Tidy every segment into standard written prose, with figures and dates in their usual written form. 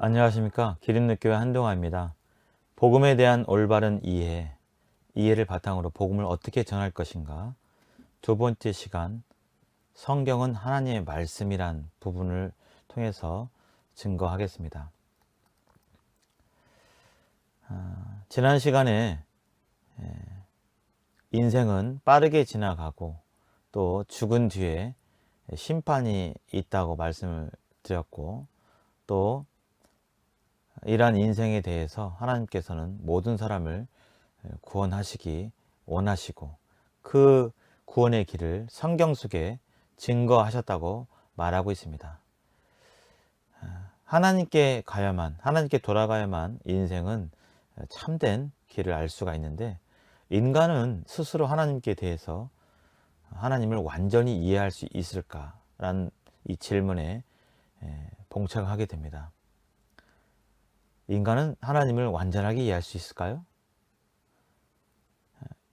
안녕하십니까. 기린누교회 한동화입니다. 복음에 대한 올바른 이해를 바탕으로 복음을 어떻게 전할 것인가. 두 번째 시간, 성경은 하나님의 말씀이란 부분을 통해서 증거하겠습니다. 지난 시간에 인생은 빠르게 지나가고 또 죽은 뒤에 심판이 있다고 말씀을 드렸고, 또 이러한 인생에 대해서 하나님께서는 모든 사람을 구원하시기 원하시고 그 구원의 길을 성경 속에 증거하셨다고 말하고 있습니다. 하나님께 가야만, 하나님께 돌아가야만 인생은 참된 길을 알 수가 있는데, 인간은 스스로 하나님께 대해서 하나님을 완전히 이해할 수 있을까라는 이 질문에 봉착하게 됩니다. 인간은 하나님을 완전하게 이해할 수 있을까요?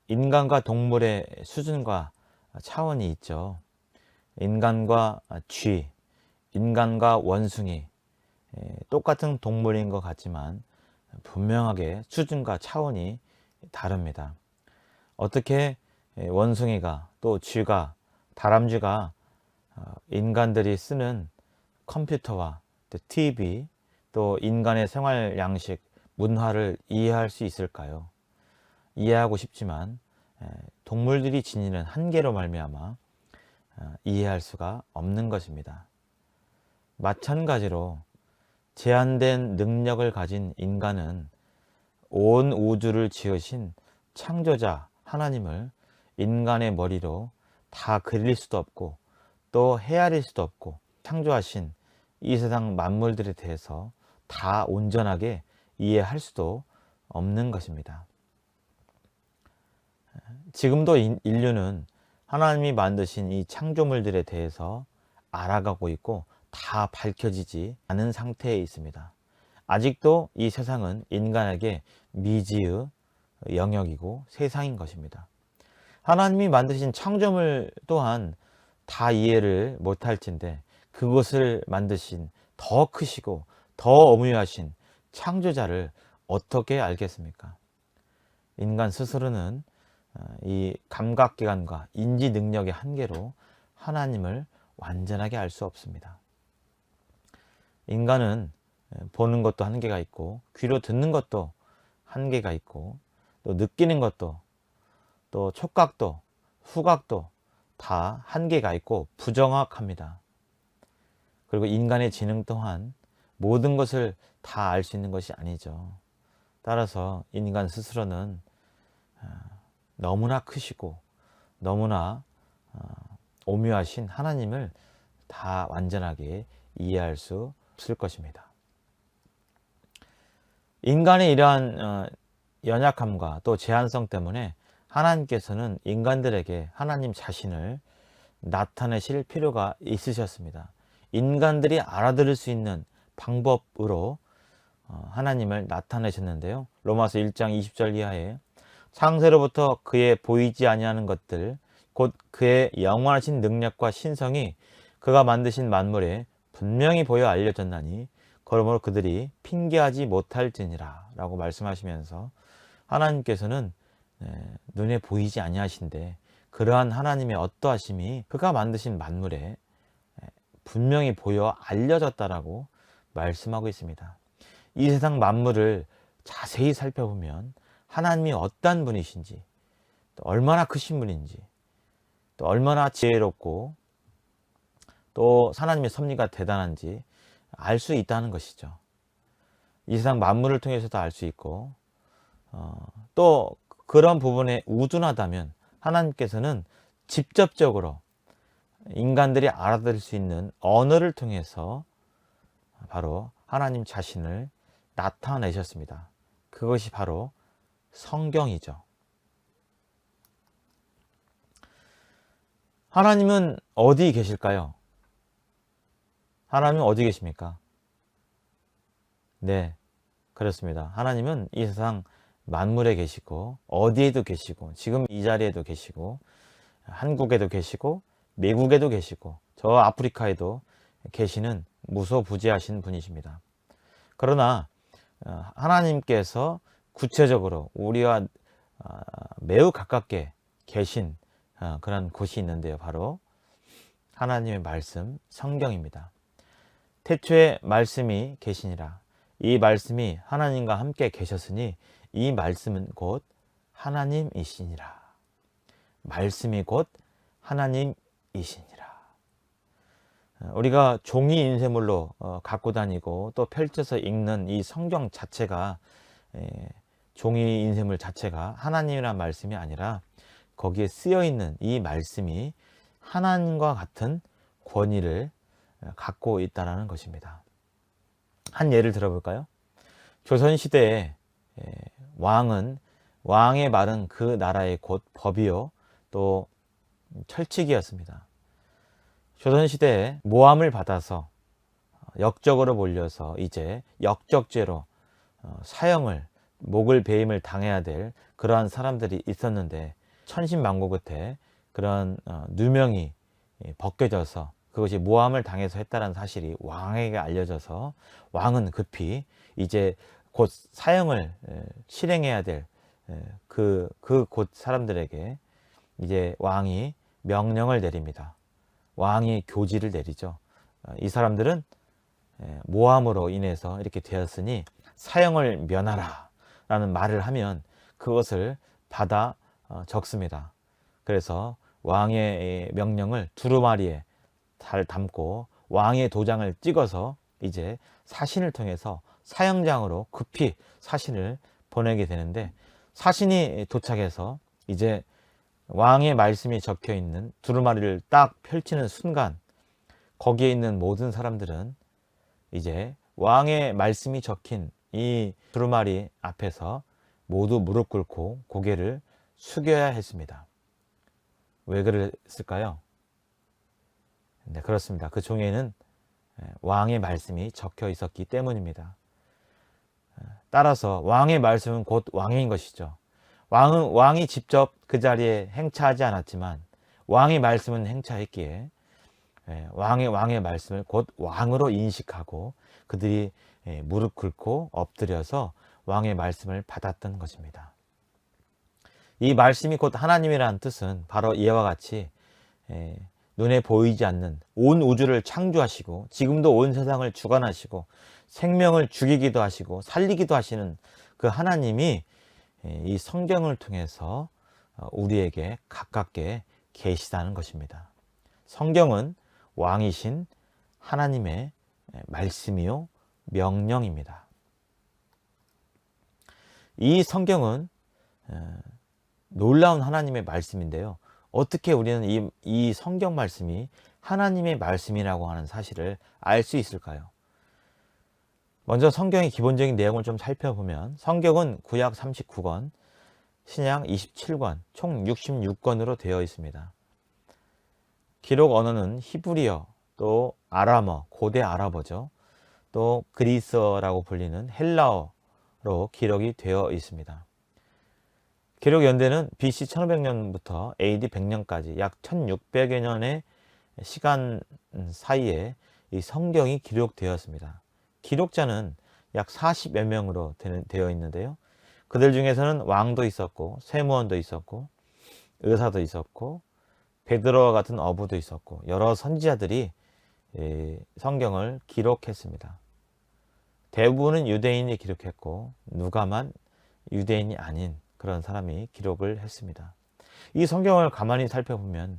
인간과 동물의 수준과 차원이 있죠. 인간과 쥐, 인간과 원숭이, 똑같은 동물인 것 같지만 분명하게 수준과 차원이 다릅니다. 어떻게 원숭이가, 또 쥐가, 다람쥐가 인간들이 쓰는 컴퓨터와 또 TV, 또 인간의 생활 양식, 문화를 이해할 수 있을까요? 이해하고 싶지만 동물들이 지니는 한계로 말미암아 이해할 수가 없는 것입니다. 마찬가지로 제한된 능력을 가진 인간은 온 우주를 지으신 창조자 하나님을 인간의 머리로 다 그릴 수도 없고 또 헤아릴 수도 없고, 창조하신 이 세상 만물들에 대해서 다 온전하게 이해할 수도 없는 것입니다. 지금도 인류는 하나님이 만드신 이 창조물들에 대해서 알아가고 있고 다 밝혀지지 않은 상태에 있습니다. 아직도 이 세상은 인간에게 미지의 영역이고 세상인 것입니다. 하나님이 만드신 창조물 또한 다 이해를 못할진데, 그것을 만드신 더 크시고 더 어무하신 창조자를 어떻게 알겠습니까? 인간 스스로는 이 감각기관과 인지 능력의 한계로 하나님을 완전하게 알 수 없습니다. 인간은 보는 것도 한계가 있고, 귀로 듣는 것도 한계가 있고, 또 느끼는 것도, 또 촉각도, 후각도 다 한계가 있고 부정확합니다. 그리고 인간의 지능 또한 모든 것을 다 알 수 있는 것이 아니죠. 따라서 인간 스스로는 너무나 크시고 너무나 오묘하신 하나님을 다 완전하게 이해할 수 없을 것입니다. 인간의 이러한 연약함과 또 제한성 때문에 하나님께서는 인간들에게 하나님 자신을 나타내실 필요가 있으셨습니다. 인간들이 알아들을 수 있는 방법으로 하나님을 나타내셨는데요. 로마서 1장 20절 이하에 창세로부터 그의 보이지 아니하는 것들, 곧 그의 영원하신 능력과 신성이 그가 만드신 만물에 분명히 보여 알려졌나니 그러므로 그들이 핑계하지 못할지니라 라고 말씀하시면서, 하나님께서는 눈에 보이지 아니하신데 그러한 하나님의 어떠하심이 그가 만드신 만물에 분명히 보여 알려졌다라고 말씀하고 있습니다. 이 세상 만물을 자세히 살펴보면 하나님이 어떤 분이신지, 또 얼마나 크신 분인지, 또 얼마나 지혜롭고 또 하나님의 섭리가 대단한지 알 수 있다는 것이죠. 이 세상 만물을 통해서도 알 수 있고, 또 그런 부분에 우둔하다면 하나님께서는 직접적으로 인간들이 알아들을 수 있는 언어를 통해서 바로 하나님 자신을 나타내셨습니다. 그것이 바로 성경이죠. 하나님은 어디 계실까요? 하나님은 어디 계십니까? 네, 그렇습니다. 하나님은 이 세상 만물에 계시고 어디에도 계시고 지금 이 자리에도 계시고 한국에도 계시고 미국에도 계시고 저 아프리카에도 계시는 무소부지하신 분이십니다. 그러나 하나님께서 구체적으로 우리와 매우 가깝게 계신 그런 곳이 있는데요. 바로 하나님의 말씀, 성경입니다. 태초에 말씀이 계시니라. 이 말씀이 하나님과 함께 계셨으니 이 말씀은 곧 하나님이시니라. 말씀이 곧 하나님이시니라. 우리가 종이 인쇄물로 갖고 다니고 또 펼쳐서 읽는 이 성경 자체가, 종이 인쇄물 자체가 하나님이란 말씀이 아니라 거기에 쓰여 있는 이 말씀이 하나님과 같은 권위를 갖고 있다는 것입니다. 한 예를 들어볼까요? 조선시대에 왕의 말은 그 나라의 곧 법이요 또 철칙이었습니다. 조선시대에 모함을 받아서 역적으로 몰려서 이제 역적죄로 사형을, 목을 베임을 당해야 될 그러한 사람들이 있었는데, 천신만고 끝에 그런 누명이 벗겨져서 그것이 모함을 당해서 했다는 사실이 왕에게 알려져서 왕은 급히 이제 곧 사형을 실행해야 될 그 곧 사람들에게 이제 왕이 명령을 내립니다. 왕이 교지를 내리죠. 이 사람들은 모함으로 인해서 이렇게 되었으니 사형을 면하라 라는 말을 하면 그것을 받아 적습니다. 그래서 왕의 명령을 두루마리에 잘 담고 왕의 도장을 찍어서 이제 사신을 통해서 사형장으로 급히 사신을 보내게 되는데, 사신이 도착해서 이제 왕의 말씀이 적혀 있는 두루마리를 딱 펼치는 순간 거기에 있는 모든 사람들은 이제 왕의 말씀이 적힌 이 두루마리 앞에서 모두 무릎 꿇고 고개를 숙여야 했습니다. 왜 그랬을까요? 네, 그렇습니다. 그 종이에는 왕의 말씀이 적혀 있었기 때문입니다. 따라서 왕의 말씀은 곧 왕인 것이죠. 왕이 직접 그 자리에 행차하지 않았지만 왕의 말씀은 행차했기에 왕의 말씀을 곧 왕으로 인식하고 그들이 무릎 꿇고 엎드려서 왕의 말씀을 받았던 것입니다. 이 말씀이 곧 하나님이라는 뜻은 바로 이와 같이 눈에 보이지 않는 온 우주를 창조하시고 지금도 온 세상을 주관하시고 생명을 죽이기도 하시고 살리기도 하시는 그 하나님이 이 성경을 통해서 우리에게 가깝게 계시다는 것입니다. 성경은 왕이신 하나님의 말씀이요 명령입니다. 이 성경은 놀라운 하나님의 말씀인데요. 어떻게 우리는 이 성경 말씀이 하나님의 말씀이라고 하는 사실을 알 수 있을까요? 먼저 성경의 기본적인 내용을 좀 살펴보면, 성경은 구약 39권, 신약 27권, 총 66권으로 되어 있습니다. 기록 언어는 히브리어, 또 아람어, 고대 아랍어죠. 또 그리스어라고 불리는 헬라어로 기록이 되어 있습니다. 기록 연대는 BC 1500년부터 AD 100년까지 약 1600여 년의 시간 사이에 이 성경이 기록되었습니다. 기록자는 약 40여 명으로 되어 있는데요. 그들 중에서는 왕도 있었고 세무원도 있었고 의사도 있었고 베드로와 같은 어부도 있었고 여러 선지자들이 성경을 기록했습니다. 대부분은 유대인이 기록했고 누가만 유대인이 아닌 그런 사람이 기록을 했습니다. 이 성경을 가만히 살펴보면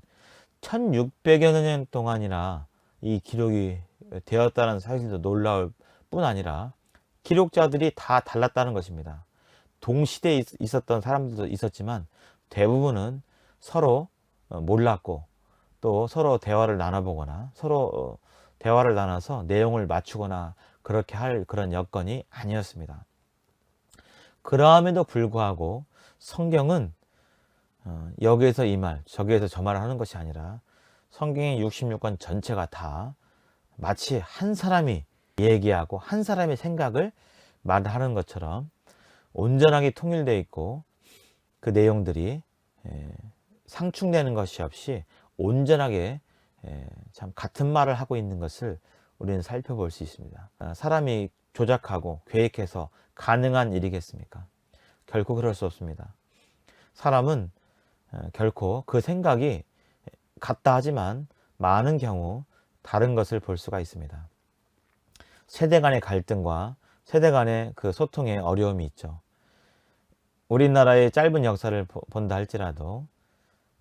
1600여 년 동안이나 이 기록이 되었다는 사실도 놀라울 뿐 아니라 기록자들이 다 달랐다는 것입니다. 동시대에 있었던 사람들도 있었지만 대부분은 서로 몰랐고 또 서로 대화를 나눠보거나 서로 대화를 나눠서 내용을 맞추거나 그렇게 할 그런 여건이 아니었습니다. 그럼에도 불구하고 성경은 여기에서 이 말, 저기에서 저 말을 하는 것이 아니라 성경의 66권 전체가 다 마치 한 사람이 얘기하고 한 사람의 생각을 말하는 것처럼 온전하게 통일되어 있고 그 내용들이 상충되는 것이 없이 온전하게 참 같은 말을 하고 있는 것을 우리는 살펴볼 수 있습니다. 사람이 조작하고 계획해서 가능한 일이겠습니까? 결코 그럴 수 없습니다. 사람은 결코 그 생각이 같다 하지만 많은 경우 다른 것을 볼 수가 있습니다. 세대 간의 갈등과 세대 간의 그 소통에 어려움이 있죠. 우리나라의 짧은 역사를 본다 할지라도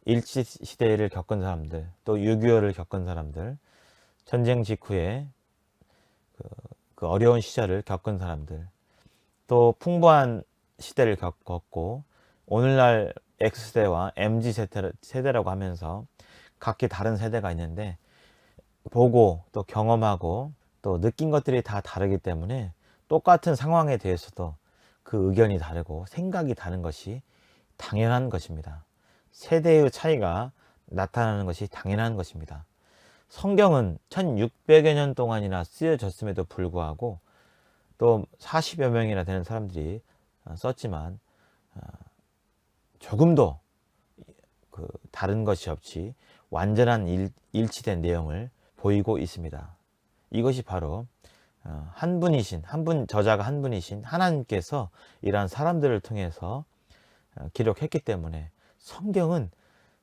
일제시대를 겪은 사람들, 또 6.25를 겪은 사람들, 전쟁 직후에 그 어려운 시절을 겪은 사람들, 또 풍부한 시대를 겪었고 오늘날 X세대와 MZ세대라고 하면서 각기 다른 세대가 있는데 보고 또 경험하고 또 느낀 것들이 다 다르기 때문에 똑같은 상황에 대해서도 그 의견이 다르고 생각이 다른 것이 당연한 것입니다. 세대의 차이가 나타나는 것이 당연한 것입니다. 성경은 1600여 년 동안이나 쓰여졌음에도 불구하고 또 40여 명이나 되는 사람들이 썼지만 조금도 그 다른 것이 없이 완전한 일치된 내용을 보이고 있습니다. 이것이 바로 한 분이신, 저자가 한 분이신 하나님께서 이러한 사람들을 통해서 기록했기 때문에 성경은,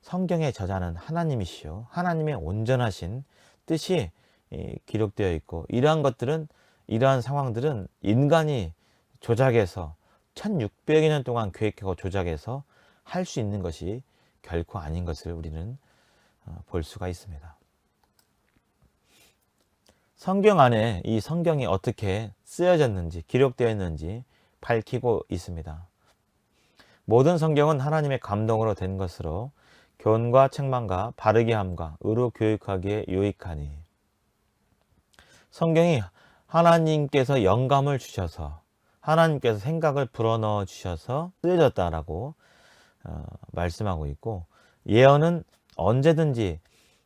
성경의 저자는 하나님이시요 하나님의 온전하신 뜻이 기록되어 있고, 이러한 상황들은 인간이 조작해서 1600여 년 동안 계획하고 조작해서 할 수 있는 것이 결코 아닌 것을 우리는 볼 수가 있습니다. 성경 안에 이 성경이 어떻게 쓰여졌는지, 기록되어 있는지 밝히고 있습니다. 모든 성경은 하나님의 감동으로 된 것으로 교훈과 책망과 바르게 함과 의로 교육하기에 유익하니, 성경이 하나님께서 영감을 주셔서, 하나님께서 생각을 불어넣어 주셔서 쓰여졌다라고 말씀하고 있고, 예언은 언제든지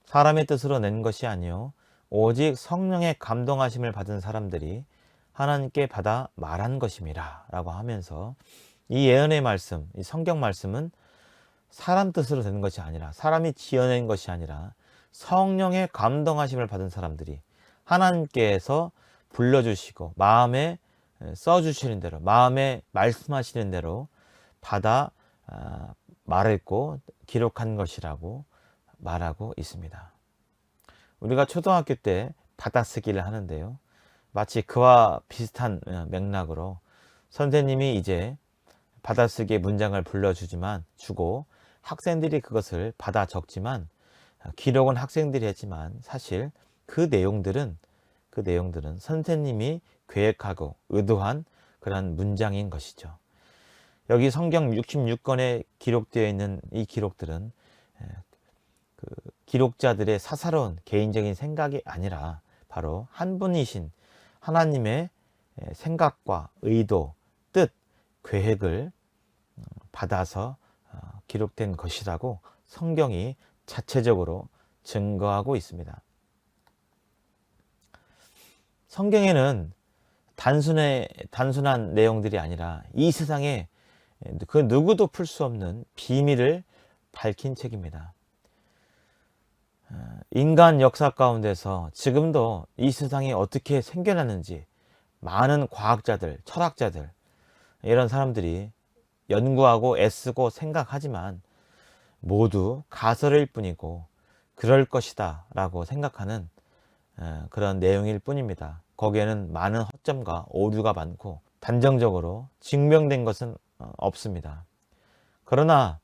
사람의 뜻으로 낸 것이 아니요 오직 성령의 감동하심을 받은 사람들이 하나님께 받아 말한 것임이라 라고 하면서, 이 예언의 말씀, 이 성경 말씀은 사람 뜻으로 되는 것이 아니라, 사람이 지어낸 것이 아니라 성령의 감동하심을 받은 사람들이 하나님께서 불러주시고 마음에 써주시는 대로, 마음에 말씀하시는 대로 받아 말했고 기록한 것이라고 말하고 있습니다. 우리가 초등학교 때 받아쓰기를 하는데요, 마치 그와 비슷한 맥락으로 선생님이 이제 받아쓰기의 문장을 주고 학생들이 그것을 받아 적지만, 기록은 학생들이 했지만 사실 그 내용들은 선생님이 계획하고 의도한 그런 문장인 것이죠. 여기 성경 66권에 기록되어 있는 이 기록들은 그 기록자들의 사사로운 개인적인 생각이 아니라 바로 한 분이신 하나님의 생각과 의도, 뜻, 계획을 받아서 기록된 것이라고 성경이 자체적으로 증거하고 있습니다. 성경에는 단순한 내용들이 아니라 이 세상에 그 누구도 풀 수 없는 비밀을 밝힌 책입니다. 인간 역사 가운데서 지금도 이 세상이 어떻게 생겨났는지 많은 과학자들, 철학자들, 이런 사람들이 연구하고 애쓰고 생각하지만 모두 가설일 뿐이고 그럴 것이다 라고 생각하는 그런 내용일 뿐입니다. 거기에는 많은 허점과 오류가 많고 단정적으로 증명된 것은 없습니다. 그러나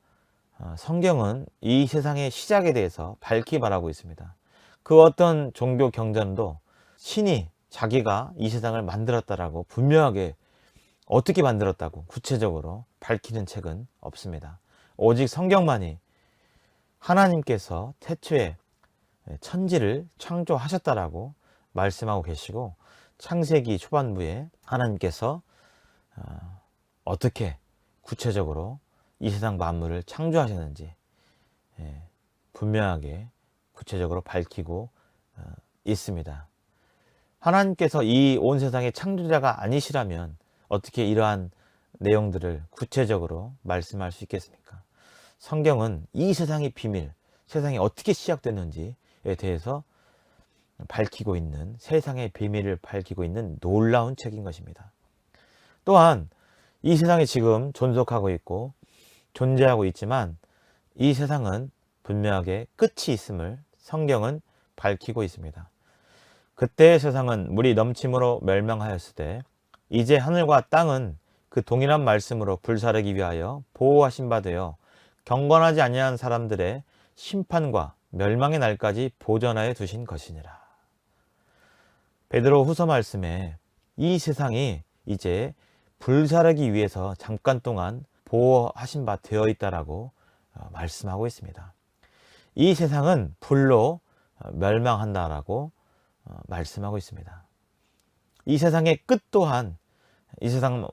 성경은 이 세상의 시작에 대해서 밝히 말하고 있습니다. 그 어떤 종교 경전도 신이 자기가 이 세상을 만들었다라고 분명하게 어떻게 만들었다고 구체적으로 밝히는 책은 없습니다. 오직 성경만이 하나님께서 태초에 천지를 창조하셨다라고 말씀하고 계시고, 창세기 초반부에 하나님께서 어떻게 구체적으로 이 세상 만물을 창조하셨는지 분명하게 구체적으로 밝히고 있습니다. 하나님께서 이 온 세상의 창조자가 아니시라면 어떻게 이러한 내용들을 구체적으로 말씀할 수 있겠습니까? 성경은 이 세상의 비밀, 세상이 어떻게 시작됐는지에 대해서 밝히고 있는, 세상의 비밀을 밝히고 있는 놀라운 책인 것입니다. 또한 이 세상이 지금 존속하고 있고 존재하고 있지만 이 세상은 분명하게 끝이 있음을 성경은 밝히고 있습니다. 그때의 세상은 물이 넘침으로 멸망하였을 때 이제 하늘과 땅은 그 동일한 말씀으로 불사르기 위하여 보호하신 바 되어 경건하지 아니한 사람들의 심판과 멸망의 날까지 보전하여 두신 것이니라. 베드로 후서 말씀에 이 세상이 이제 불사르기 위해서 잠깐 동안 보호하신 바 되어 있다라고 말씀하고 있습니다. 이 세상은 불로 멸망한다라고 말씀하고 있습니다. 이 세상의 끝 또한 이 세상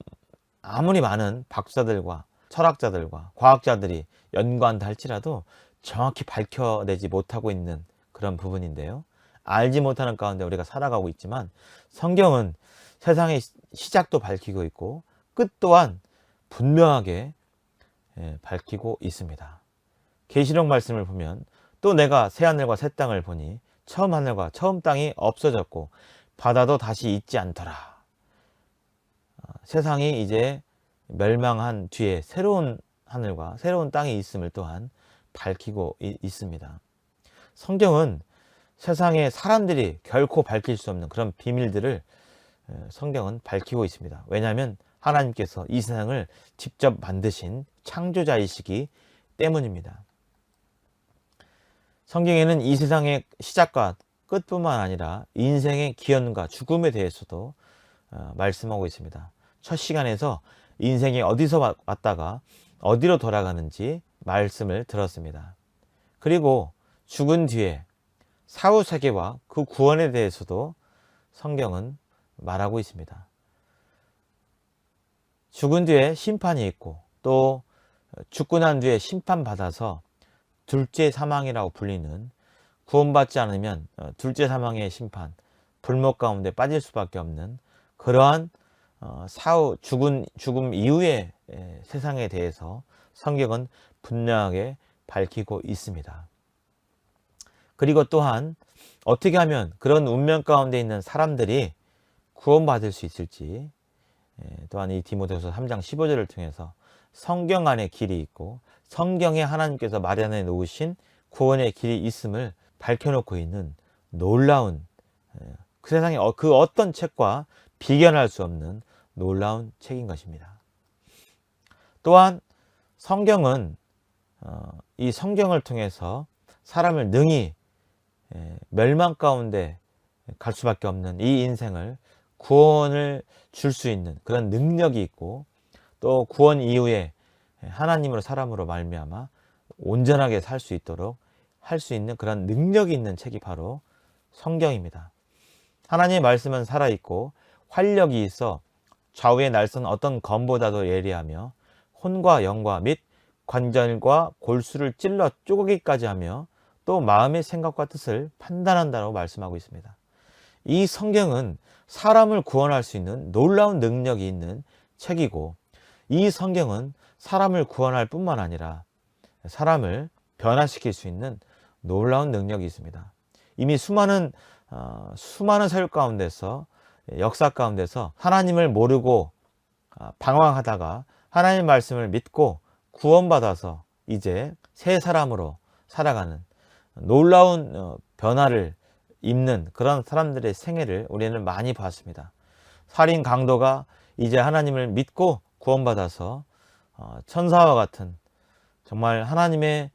아무리 많은 박사들과 철학자들과 과학자들이 연구한다 할지라도 정확히 밝혀내지 못하고 있는 그런 부분인데요. 알지 못하는 가운데 우리가 살아가고 있지만 성경은 세상의 시작도 밝히고 있고 끝 또한 분명하게 밝히고 있습니다. 계시록 말씀을 보면 또 내가 새 하늘과 새 땅을 보니 처음 하늘과 처음 땅이 없어졌고 바다도 다시 있지 않더라. 세상이 이제 멸망한 뒤에 새로운 하늘과 새로운 땅이 있음을 또한 밝히고 있습니다. 성경은 세상의 사람들이 결코 밝힐 수 없는 그런 비밀들을 성경은 밝히고 있습니다. 왜냐하면 하나님께서 이 세상을 직접 만드신 창조자이시기 때문입니다. 성경에는 이 세상의 시작과 끝뿐만 아니라 인생의 기원과 죽음에 대해서도 말씀하고 있습니다. 첫 시간에서 인생이 어디서 왔다가 어디로 돌아가는지 말씀을 들었습니다. 그리고 죽은 뒤에 사후세계와 그 구원에 대해서도 성경은 말하고 있습니다. 죽은 뒤에 심판이 있고 또 죽고 난 뒤에 심판받아서 둘째 사망이라고 불리는, 구원받지 않으면 둘째 사망의 심판, 불못 가운데 빠질 수밖에 없는 그러한 사후 죽음 이후의 세상에 대해서 성경은 분명하게 밝히고 있습니다. 그리고 또한 어떻게 하면 그런 운명 가운데 있는 사람들이 구원받을 수 있을지, 또한 이 디모데후서 3장 15절을 통해서 성경 안에 길이 있고 성경에 하나님께서 마련해 놓으신 구원의 길이 있음을 밝혀놓고 있는 놀라운, 그 세상에 그 어떤 책과 비견할 수 없는 놀라운 책인 것입니다. 또한 성경은 이 성경을 통해서 사람을 능히 멸망 가운데 갈 수밖에 없는 이 인생을 구원을 줄 수 있는 그런 능력이 있고, 또 구원 이후에 하나님으로 사람으로 말미암아 온전하게 살 수 있도록 할 수 있는 그런 능력이 있는 책이 바로 성경입니다. 하나님의 말씀은 살아있고 활력이 있어 좌우의 날선 어떤 검보다도 예리하며 혼과 영과 및 관절과 골수를 찔러 쪼개기까지 하며 또 마음의 생각과 뜻을 판단한다고 말씀하고 있습니다. 이 성경은 사람을 구원할 수 있는 놀라운 능력이 있는 책이고, 이 성경은 사람을 구원할 뿐만 아니라 사람을 변화시킬 수 있는 놀라운 능력이 있습니다. 이미 수많은 사역 가운데서, 역사 가운데서 하나님을 모르고 방황하다가 하나님의 말씀을 믿고 구원받아서 이제 새 사람으로 살아가는 놀라운 변화를 입는 그런 사람들의 생애를 우리는 많이 봤습니다. 살인 강도가 이제 하나님을 믿고 구원받아서 천사와 같은, 정말 하나님의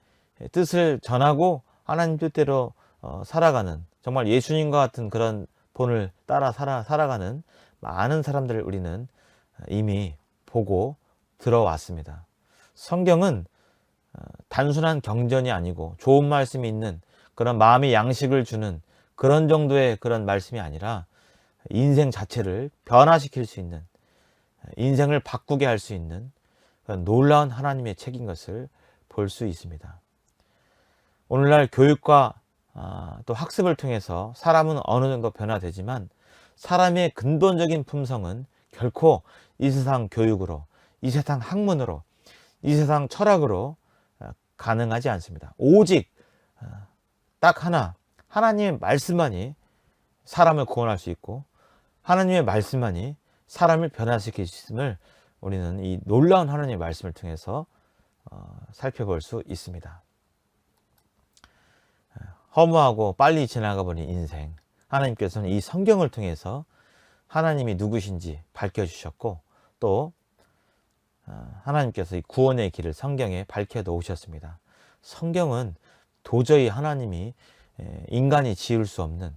뜻을 전하고 하나님 뜻대로 살아가는, 정말 예수님과 같은 그런 본을 따라 살아가는 많은 사람들을 우리는 이미 보고 들어왔습니다. 성경은 단순한 경전이 아니고 좋은 말씀이 있는 그런 마음의 양식을 주는 그런 정도의 그런 말씀이 아니라 인생 자체를 변화시킬 수 있는, 인생을 바꾸게 할 수 있는 그런 놀라운 하나님의 책인 것을 볼 수 있습니다. 오늘날 교육과 또 학습을 통해서 사람은 어느 정도 변화되지만 사람의 근본적인 품성은 결코 이 세상 교육으로, 이 세상 학문으로, 이 세상 철학으로 가능하지 않습니다. 오직 딱 하나, 하나님의 말씀만이 사람을 구원할 수 있고 하나님의 말씀만이 사람을 변화시킬 수 있음을 우리는 이 놀라운 하나님의 말씀을 통해서 살펴볼 수 있습니다. 허무하고 빨리 지나가 버린 인생, 하나님께서는 이 성경을 통해서 하나님이 누구신지 밝혀주셨고 또 하나님께서 이 구원의 길을 성경에 밝혀 놓으셨습니다. 성경은 도저히 하나님이 인간이 지을 수 없는,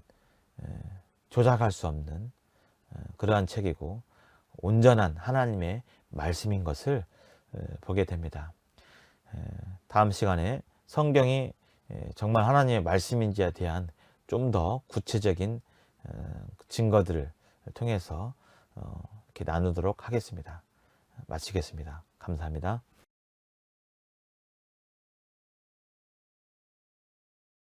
조작할 수 없는 그러한 책이고 온전한 하나님의 말씀인 것을 보게 됩니다. 다음 시간에 성경이 정말 하나님의 말씀인지에 대한 좀 더 구체적인 증거들을 통해서 이렇게 나누도록 하겠습니다. 마치겠습니다. 감사합니다.